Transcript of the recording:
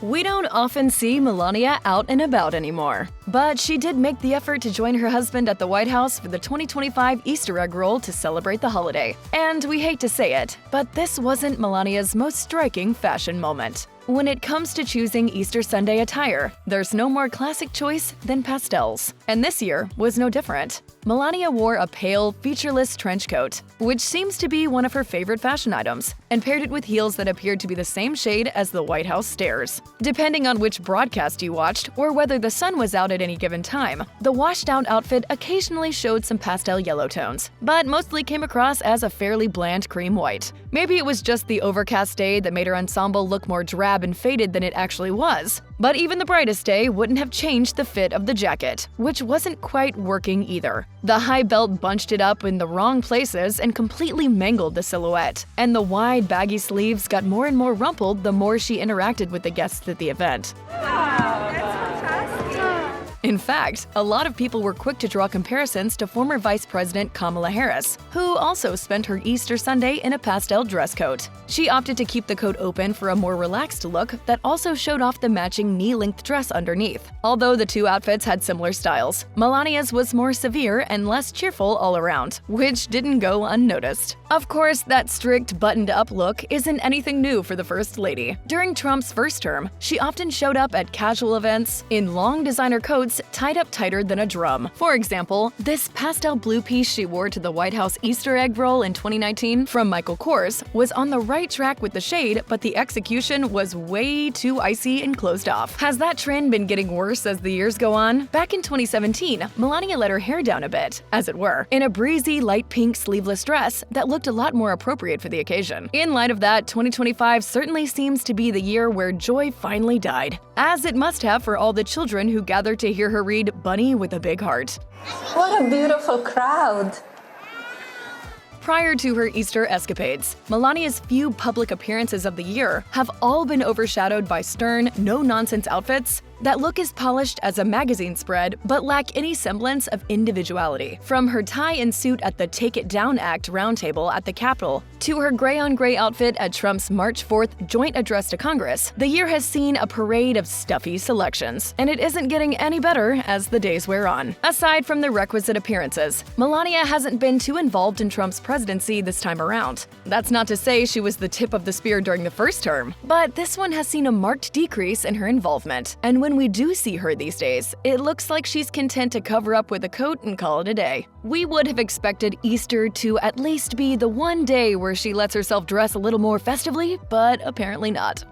We don't often see Melania out and about anymore, but she did make the effort to join her husband at the White House for the 2025 Easter egg roll to celebrate the holiday. And we hate to say it, but this wasn't Melania's most striking fashion moment. When it comes to choosing Easter Sunday attire, there's no more classic choice than pastels. And this year was no different. Melania wore a pale, featureless trench coat, which seems to be one of her favorite fashion items, and paired it with heels that appeared to be the same shade as the White House stairs. Depending on which broadcast you watched or whether the sun was out at any given time, the washed-out outfit occasionally showed some pastel yellow tones, but mostly came across as a fairly bland cream white. Maybe it was just the overcast day that made her ensemble look more drab and faded than it actually was. But even the brightest day wouldn't have changed the fit of the jacket, which wasn't quite working either. The high belt bunched it up in the wrong places and completely mangled the silhouette, and the wide, baggy sleeves got more and more rumpled the more she interacted with the guests at the event. Wow, that's fantastic! In fact, a lot of people were quick to draw comparisons to former Vice President Kamala Harris, who also spent her Easter Sunday in a pastel dress coat. She opted to keep the coat open for a more relaxed look that also showed off the matching knee-length dress underneath. Although the two outfits had similar styles, Melania's was more severe and less cheerful all around, which didn't go unnoticed. Of course, that strict, buttoned-up look isn't anything new for the First Lady. During Trump's first term, she often showed up at casual events in long designer coats tied up tighter than a drum. For example, this pastel blue piece she wore to the White House Easter egg roll in 2019 from Michael Kors was on the right track with the shade, but the execution was way too icy and closed off. Has that trend been getting worse as the years go on? Back in 2017, Melania let her hair down a bit, as it were, in a breezy light pink sleeveless dress that looked a lot more appropriate for the occasion. In light of that, 2025 certainly seems to be the year where joy finally died, as it must have for all the children who gathered to hear her read Bunny with a Big Heart. What a beautiful crowd! Prior to her Easter escapades, Melania's few public appearances of the year have all been overshadowed by stern, no-nonsense outfits that look as polished as a magazine spread but lack any semblance of individuality. From her tie and suit at the Take It Down Act roundtable at the Capitol to her gray-on-gray outfit at Trump's March 4th joint address to Congress, the year has seen a parade of stuffy selections, and it isn't getting any better as the days wear on. Aside from the requisite appearances, Melania hasn't been too involved in Trump's presidency this time around. That's not to say she was the tip of the spear during the first term, but this one has seen a marked decrease in her involvement, and when we do see her these days, it looks like she's content to cover up with a coat and call it a day. We would have expected Easter to at least be the one day where she lets herself dress a little more festively, but apparently not.